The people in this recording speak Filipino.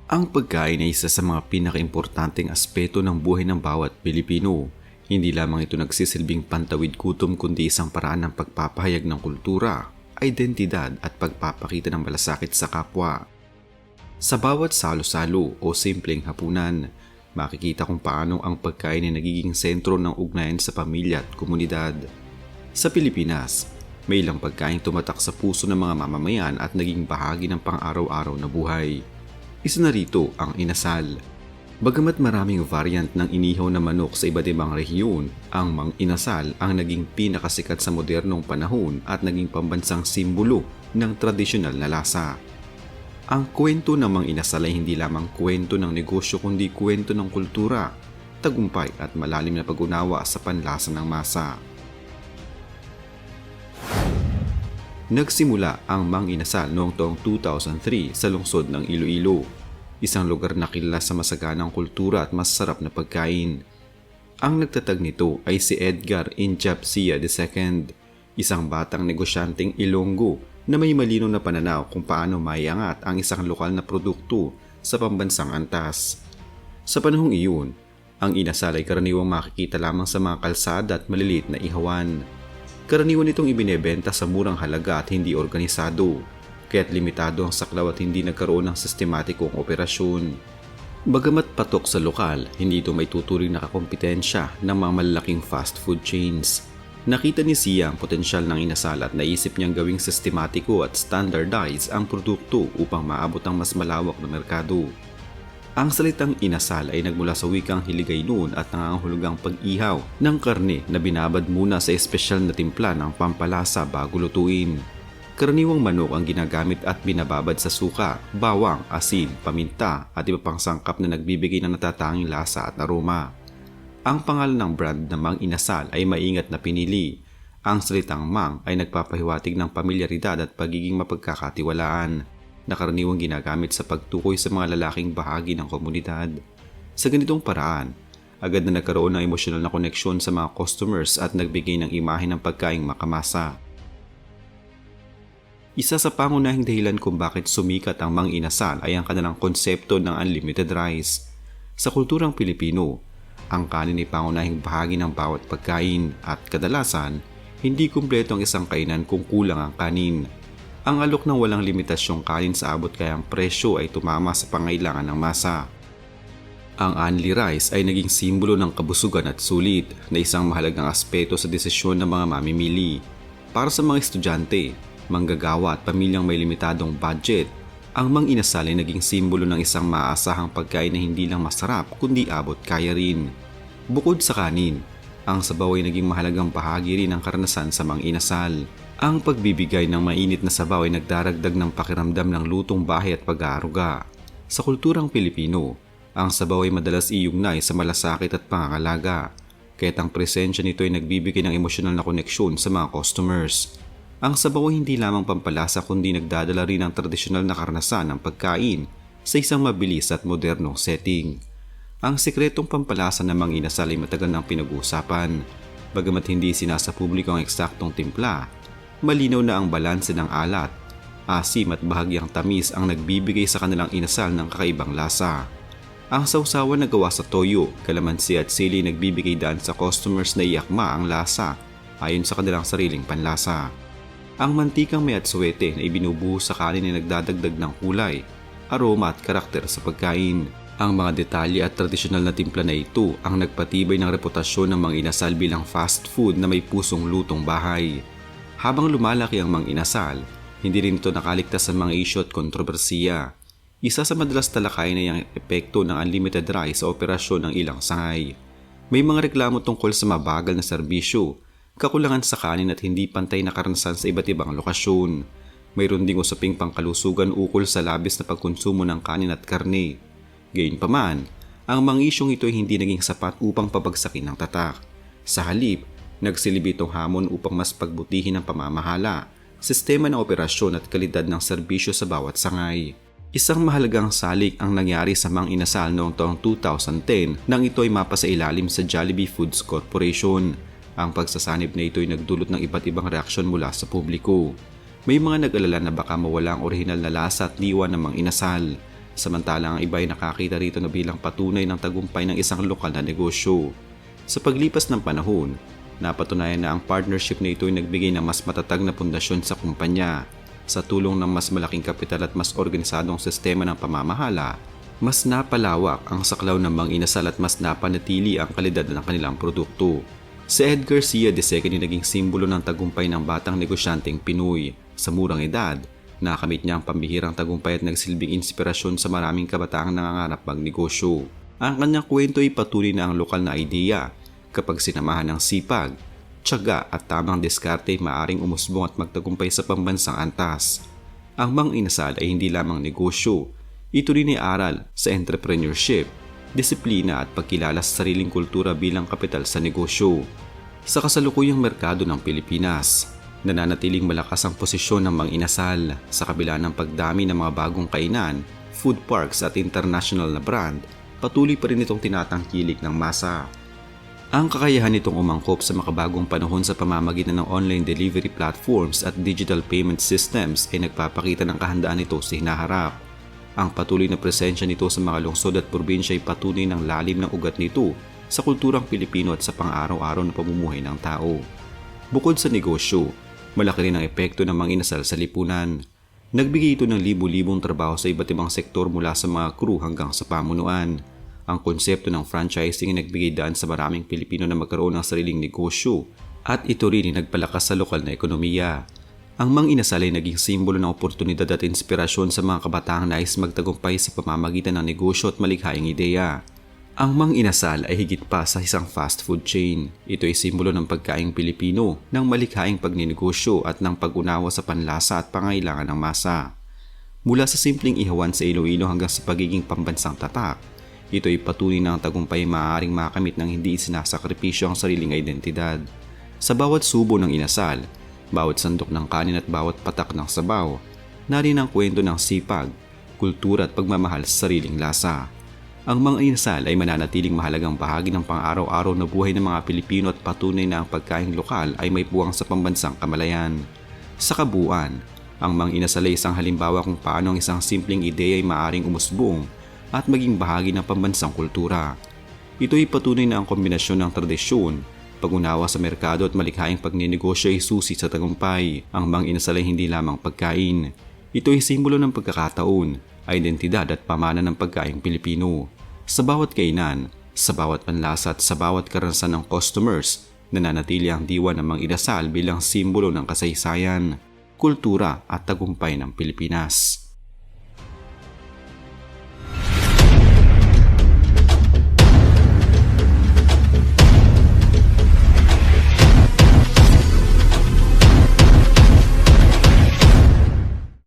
Ang pagkain ay isa sa mga pinakaimportanteng aspeto ng buhay ng bawat Pilipino. Hindi lamang ito nagsisilbing pantawid gutom kundi isang paraan ng pagpapahayag ng kultura, identidad at pagpapakita ng malasakit sa kapwa. Sa bawat salo-salo o simpleng hapunan, makikita kung paano ang pagkain ay nagiging sentro ng ugnayan sa pamilya at komunidad. Sa Pilipinas, may ilang pagkain tumatak sa puso ng mga mamamayan at naging bahagi ng pang-araw-araw na buhay. Isa na rito ang inasal. Bagamat maraming variant ng inihaw na manok sa iba't ibang rehiyon, ang mang inasal ang naging pinakasikat sa modernong panahon at naging pambansang simbolo ng tradisyonal na lasa. Ang kwento ng mang inasal ay hindi lamang kwento ng negosyo kundi kwento ng kultura, tagumpay at malalim na pag-unawa sa panlasa ng masa. Nagsimula ang mang inasal noong taong 2003 sa lungsod ng Iloilo, isang lugar na kilala sa masaganang kultura at masarap na pagkain. Ang nagtatag nito ay si Edgar Inchapsia II, isang batang negosyanteng Ilonggo na may malinaw na pananaw kung paano maiangat ang isang lokal na produkto sa pambansang antas. Sa panahong iyon, ang inasal ay karaniwang makikita lamang sa mga kalsada at maliliit na ihawan. Karaniwan itong ibinebenta sa murang halaga at hindi organisado, kaya't limitado ang saklaw at hindi nagkaroon ng sistematikong operasyon. Bagamat patok sa lokal, hindi ito may tuturing na kakompetensya ng mga malalaking fast food chains. Nakita ni Sia ang potensyal ng inasal at naisip niyang gawing sistematiko at standardize ang produkto upang maabot ang mas malawak na merkado. Ang salitang inasal ay nagmula sa wikang Hiligaynon at nangangahulugang pag-ihaw ng karne na binabad muna sa espesyal na timpla ng pampalasa bago lutuin. Karaniwang manok ang ginagamit at binababad sa suka, bawang, asin, paminta at iba pang sangkap na nagbibigay ng natatanging lasa at aroma. Ang pangalan ng brand na mang inasal ay maingat na pinili. Ang salitang mang ay nagpapahiwatig ng pamilyaridad at pagiging mapagkakatiwalaan, na karaniwang ginagamit sa pagtukoy sa mga lalaking bahagi ng komunidad. Sa ganitong paraan, agad na nagkaroon ng emosyonal na koneksyon sa mga customers at nagbigay ng imahe ng pagkaing makamasa. Isa sa pangunahing dahilan kung bakit sumikat ang mang inasal ay ang kanilang konsepto ng unlimited rice. Sa kulturang Pilipino, ang kanin ay pangunahing bahagi ng bawat pagkain at kadalasan, hindi kumpleto ang isang kainan kung kulang ang kanin. Ang alok ng walang limitasyong kanin sa abot kayang presyo ay tumama sa pangailangan ng masa. Ang only rice ay naging simbolo ng kabusugan at sulit na isang mahalagang aspeto sa desisyon ng mga mamimili. Para sa mga estudyante, manggagawa at pamilyang may limitadong budget, ang mang inasal ay naging simbolo ng isang maaasahang pagkain na hindi lang masarap kundi abot kaya rin. Bukod sa kanin, ang sabaw ay naging mahalagang bahagi rin ng karanasan sa mang inasal. Ang pagbibigay ng mainit na sabaw ay nagdaragdag ng pakiramdam ng lutong bahay at pag-aaruga. Sa kulturang Pilipino, ang sabaw ay madalas iugnay sa malasakit at pangangalaga, kaya't ang presensya nito ay nagbibigay ng emosyonal na koneksyon sa mga customers. Ang sabaw ay hindi lamang pampalasa kundi nagdadala rin ng tradisyonal na karanasan ng pagkain sa isang mabilis at modernong setting. Ang sikretong pampalasa ng mang inasal ay matagal nang pinag-uusapan. Bagamat hindi sinasa publiko ang eksaktong timpla, malinaw na ang balanse ng alat, asim at bahagyang tamis ang nagbibigay sa kanilang inasal ng kakaibang lasa. Ang sausawan na gawa sa toyo, kalamansi at sili nagbibigay daan sa customers na iakma ang lasa ayon sa kanilang sariling panlasa. Ang mantikang may atsuete na ibinubuhos sa kanin ay nagdadagdag ng kulay, aroma at karakter sa pagkain. Ang mga detalye at tradisyonal na timpla na ito ang nagpatibay ng reputasyon ng mang inasal bilang fast food na may pusong lutong bahay. Habang lumalaki ang mang inasal, hindi rin ito nakaligtas sa mga isyu at kontrobersiya. Isa sa madalas talakayin ay ang epekto ng unlimited rice sa operasyon ng ilang sangay. May mga reklamo tungkol sa mabagal na serbisyo, kakulangan sa kanin at hindi pantay na karanasan sa iba't ibang lokasyon. Mayroon ding usaping pangkalusugan ukol sa labis na pagkonsumo ng kanin at karne. Gayunpaman, ang mga isyong ito ay hindi naging sapat upang pabagsakin ng tatak. Sa halip, nagsilbi itong hamon upang mas pagbutihin ang pamamahala, sistema ng operasyon at kalidad ng serbisyo sa bawat sangay. Isang mahalagang salik ang nangyari sa mang inasal noong taong 2010 nang ito ay mapasailalim sa Jollibee Foods Corporation. Ang pagsasanib na ito ay nagdulot ng iba't ibang reaksyon mula sa publiko. May mga nag-alala na baka mawala ang orihinal na lasa at diwa ng mang inasal. Samantalang ang iba ay nakakita rito na bilang patunay ng tagumpay ng isang lokal na negosyo. Sa paglipas ng panahon, napatunayan na ang partnership na ito ay nagbigay ng mas matatag na pundasyon sa kumpanya. Sa tulong ng mas malaking kapital at mas organisadong sistema ng pamamahala, mas napalawak ang saklaw ng Mang Inasal at mas napanatili ang kalidad ng kanilang produkto. Si Edgar Garcia II ay naging simbolo ng tagumpay ng batang negosyanteng Pinoy. Sa murang edad, nakamit niya ang pambihirang tagumpay at nagsilbing inspirasyon sa maraming kabataang nangangarap magnegosyo. Ang kanyang kwento ay patuloy na ang lokal na ideya kapag sinamahan ng sipag, tiyaga at tamang diskarte ay maaring umusbong at magtagumpay sa pambansang antas. Ang Mang Inasal ay hindi lamang negosyo, ito rin ay aral sa entrepreneurship, disiplina at pagkilala sa sariling kultura bilang kapital sa negosyo. Sa kasalukuyang merkado ng Pilipinas, nananatiling malakas ang posisyon ng Mang Inasal sa kabila ng pagdami ng mga bagong kainan, food parks at international na brand, patuloy pa rin itong tinatangkilik ng masa. Ang kakayahan nitong umangkop sa makabagong panahon sa pamamagitan ng online delivery platforms at digital payment systems ay nagpapakita ng kahandaan nito sa hinaharap. Ang patuloy na presensya nito sa mga lungsod at probinsya ay patunay ng lalim ng ugat nito sa kulturang Pilipino at sa pang-araw-araw na pamumuhay ng tao. Bukod sa negosyo, malaki rin ang epekto ng Mang Inasal sa lipunan. Nagbigay ito ng libu-libong trabaho sa iba't ibang sektor mula sa mga crew hanggang sa pamunuan. Ang konsepto ng franchising ay nagbigay daan sa maraming Pilipino na magkaroon ng sariling negosyo at ito rin ay nagpalakas sa lokal na ekonomiya. Ang Mang Inasal ay naging simbolo ng oportunidad at inspirasyon sa mga kabataang nais magtagumpay sa pamamagitan ng negosyo at malikhaing ideya. Ang Mang Inasal ay higit pa sa isang fast food chain. Ito ay simbolo ng pagkaing Pilipino, ng malikhaing pagninegosyo at ng pag-unawa sa panlasa at pangailangan ng masa. Mula sa simpleng ihawan sa Iloilo hanggang sa pagiging pambansang tatak, ito ay patunay na ang tagumpay maaaring makamit ng hindi sinasakripisyo ang sariling identidad. Sa bawat subo ng inasal, bawat sandok ng kanin at bawat patak ng sabaw, narin ang kwento ng sipag, kultura at pagmamahal sa sariling lasa. Ang Mang Inasal ay mananatiling mahalagang bahagi ng pang-araw-araw na buhay ng mga Pilipino at patunay na ang pagkaing lokal ay may puwang sa pambansang kamalayan. Sa kabuuan, ang Mang Inasal ay isang halimbawa kung paano ang isang simpleng ideya ay maaaring umusbong at maging bahagi ng pambansang kultura. Ito ay patunay na ang kombinasyon ng tradisyon, pag-unawa sa merkado at malikhaing pagninegosyo ay susi sa tagumpay. Ang Mang Inasal ay hindi lamang pagkain. Ito ay simbolo ng pagkakataon, identidad at pamana ng pagkaing Pilipino. Sa bawat kainan, sa bawat panlasa at sa bawat karanasan ng customers, nananatili ang diwa ng Mang Inasal bilang simbolo ng kasaysayan, kultura at tagumpay ng Pilipinas.